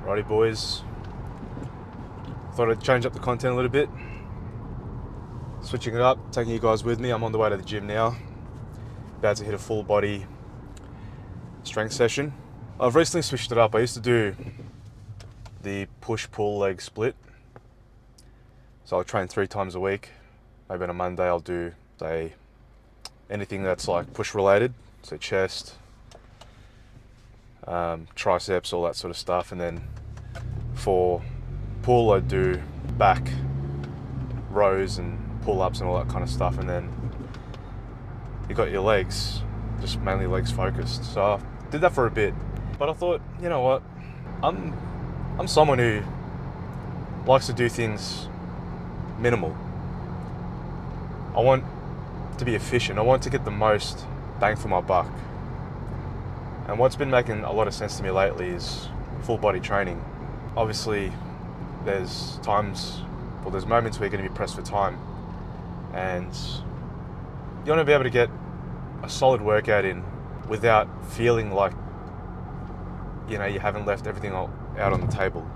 Righty boys, thought I'd change up the content a little bit, switching it up, taking you guys with me. I'm on the way to the gym now, about to hit a full body strength session. I've recently switched it up. I used to do the push-pull leg split, so I'll train 3 times a week. Maybe on a Monday I'll do, say, anything that's like push related, so chest, triceps, all that sort of stuff. And then for pull I'd do back, rows and pull-ups and all that kind of stuff. And then you got your legs, just mainly legs focused. So I did that for a bit, but I thought, you know what, I'm someone who likes to do things minimal. I want to be efficient. I want to get the most bang for my buck. And what's been making a lot of sense to me lately is full body training. Obviously, there's moments where you're going to be pressed for time, and you want to be able to get a solid workout in without feeling like, you haven't left everything out on the table.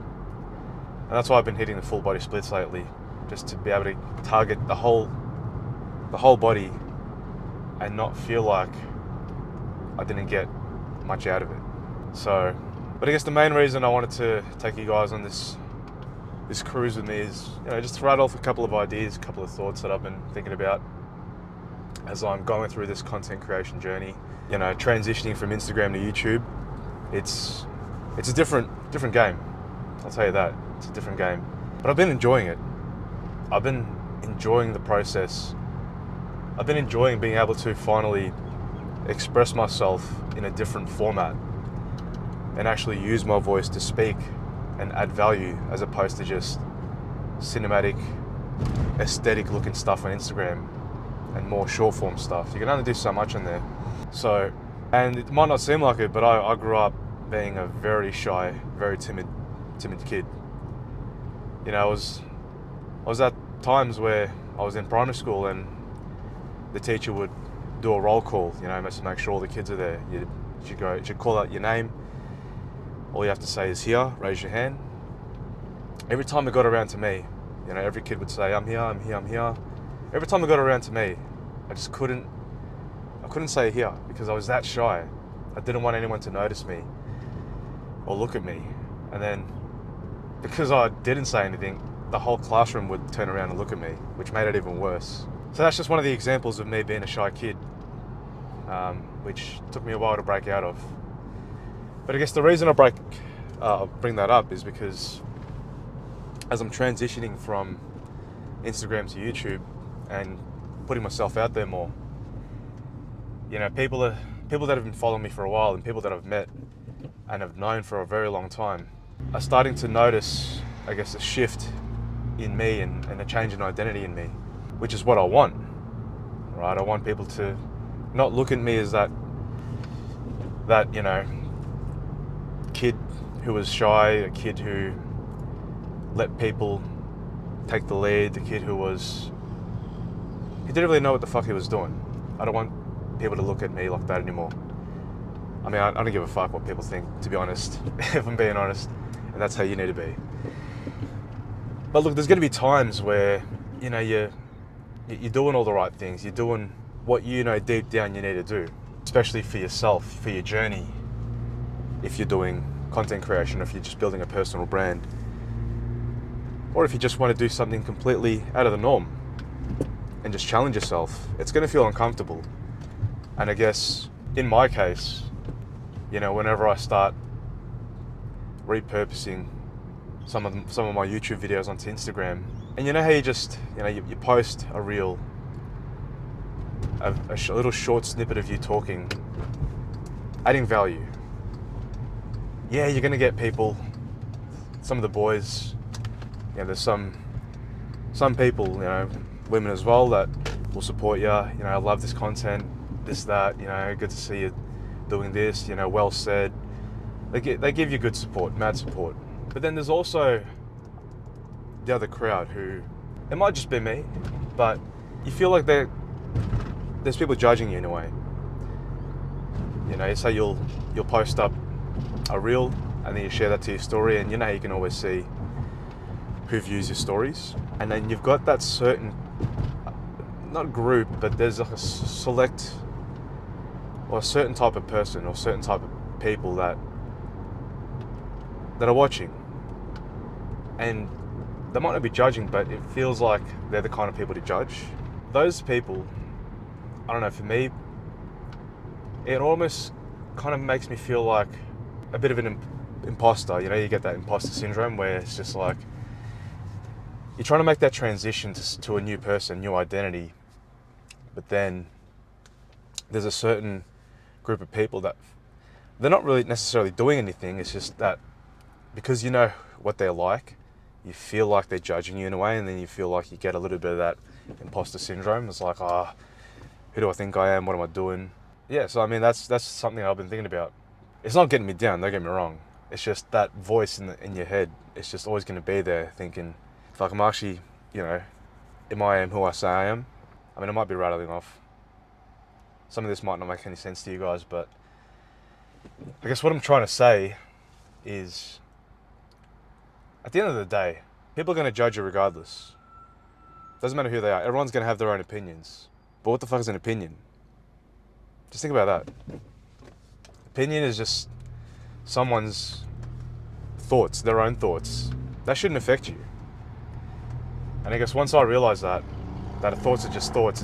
And that's why I've been hitting the full body splits lately, just to be able to target the whole body and not feel like I didn't get much out of it. So, but I guess the main reason I wanted to take you guys on this cruise with me is, just to rattle off a couple of ideas, a couple of thoughts that I've been thinking about as I'm going through this content creation journey. Transitioning from Instagram to YouTube, it's a different game. I'll tell you that. It's a different game. But I've been enjoying it. I've been enjoying the process. I've been enjoying being able to finally express myself in a different format and actually use my voice to speak and add value, as opposed to just cinematic, aesthetic looking stuff on Instagram and more short form stuff. You can only do so much on there. So, and it might not seem like it, but I grew up being a very shy, very timid kid. I was at times where I was in primary school and the teacher would do a roll call, to make sure all the kids are there. You should call out your name. All you have to say is here, raise your hand. Every time it got around to me, every kid would say, I'm here, I'm here, I'm here. Every time it got around to me, I couldn't say here because I was that shy. I didn't want anyone to notice me or look at me. And then because I didn't say anything, the whole classroom would turn around and look at me, which made it even worse. So that's just one of the examples of me being a shy kid, which took me a while to break out of. But I guess the reason I bring that up is because as I'm transitioning from Instagram to YouTube and putting myself out there more, people that have been following me for a while and people that I've met and have known for a very long time are starting to notice, I guess, a shift in me and a change in identity in me, which is what I want, right? I want people to not look at me as that kid who was shy, a kid who let people take the lead, the kid who didn't really know what the fuck he was doing. I don't want people to look at me like that anymore. I mean, I don't give a fuck what people think, to be honest, if I'm being honest, and that's how you need to be. But look, there's going to be times where, you're doing all the right things. You're doing what deep down you need to do, especially for yourself, for your journey. If you're doing content creation, if you're just building a personal brand, or if you just want to do something completely out of the norm and just challenge yourself, it's going to feel uncomfortable. And I guess in my case, whenever I start repurposing some of my YouTube videos onto Instagram, and how you just, you post a reel, a little short snippet of you talking, adding value. Yeah, you're going to get people, some of the boys, there's some people, women as well, that will support you. I love this content, this, that, good to see you doing this, well said. They give you good support, mad support. But then there's also the other crowd who, it might just be me, but you feel like there's people judging you in a way. Say you'll post up a reel and then you share that to your story, and you know how you can always see who views your stories. And then you've got that certain, not group, but there's like a select or a certain type of person or certain type of people that are watching, and they might not be judging, but it feels like they're the kind of people to judge. Those people, I don't know, for me, it almost kind of makes me feel like a bit of an imposter. You know, you get that imposter syndrome where it's just like you're trying to make that transition to a new person, new identity, but then there's a certain group of people that they're not really necessarily doing anything. It's just that because you know what they're like, you feel like they're judging you in a way, and then you feel like you get a little bit of that imposter syndrome. It's like, who do I think I am? What am I doing? Yeah, so I mean, that's something I've been thinking about. It's not getting me down, don't get me wrong. It's just that voice in your head. It's just always going to be there thinking, fuck, I'm actually, you know, am I who I say I am? I mean, I might be rattling off. Some of this might not make any sense to you guys, but I guess what I'm trying to say is, at the end of the day, people are going to judge you regardless. Doesn't matter who they are. Everyone's going to have their own opinions. But what the fuck is an opinion? Just think about that. Opinion is just someone's thoughts, their own thoughts. That shouldn't affect you. And I guess once I realized that thoughts are just thoughts,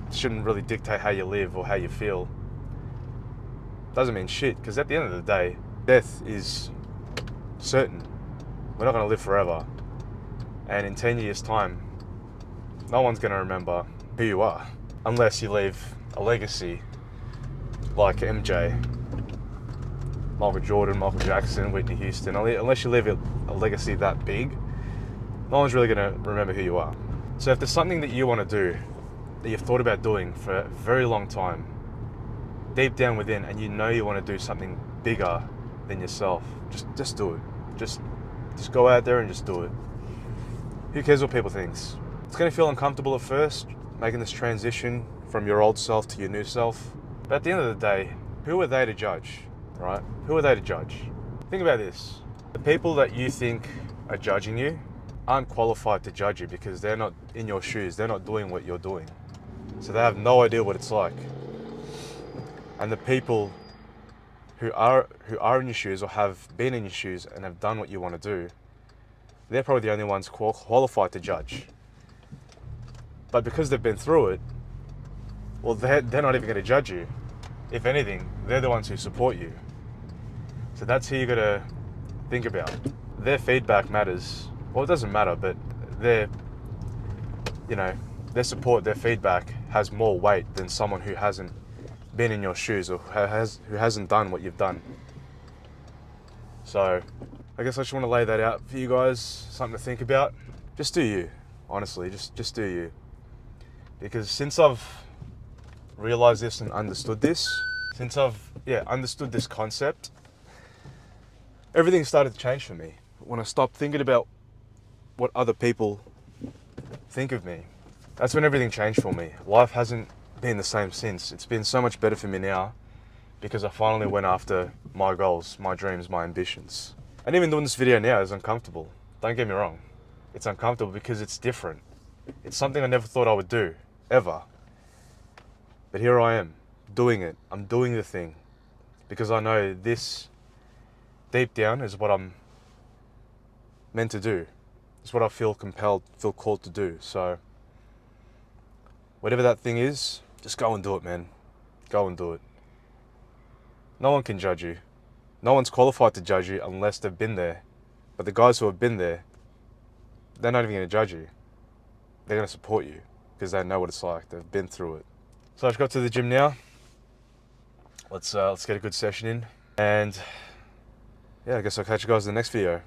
it shouldn't really dictate how you live or how you feel. Doesn't mean shit, because at the end of the day, death is certain. We're not going to live forever. And in 10 years' time, no one's going to remember who you are. Unless you leave a legacy like MJ, Michael Jordan, Michael Jackson, Whitney Houston. Unless you leave a legacy that big, no one's really going to remember who you are. So if there's something that you want to do, that you've thought about doing for a very long time, deep down within, and you know you want to do something bigger than yourself, just do it. Just go out there and just do it. Who cares what people think? It's going to feel uncomfortable at first, making this transition from your old self to your new self. But at the end of the day, who are they to judge, right? Who are they to judge? Think about this. The people that you think are judging you aren't qualified to judge you because they're not in your shoes. They're not doing what you're doing. So they have no idea what it's like. And the people who are in your shoes or have been in your shoes and have done what you want to do, they're probably the only ones qualified to judge. But because they've been through it, well, they're not even going to judge you. If anything, they're the ones who support you. So that's who you got to think about. Their feedback matters. Well, it doesn't matter, but their support, their feedback has more weight than someone who hasn't been in your shoes or who hasn't done what you've done. So I guess I just want to lay that out for you guys, something to think about. Just do you, honestly, just do you. Because since I've realized this and understood this, understood this concept, everything started to change for me. When I stopped thinking about what other people think of me, that's when everything changed for me. Life hasn't been the same since. It's been so much better for me now because I finally went after my goals, my dreams, my ambitions. And even doing this video now is uncomfortable. Don't get me wrong. It's uncomfortable because it's different. It's something I never thought I would do, ever. But here I am, doing it. I'm doing the thing because I know this, deep down, is what I'm meant to do. It's what I feel compelled, feel called to do. So whatever that thing is, just go and do it, man. Go and do it. No one can judge you. No one's qualified to judge you unless they've been there. But the guys who have been there, they're not even going to judge you. They're going to support you because they know what it's like. They've been through it. So I've got to the gym now. Let's get a good session in. And yeah, I guess I'll catch you guys in the next video.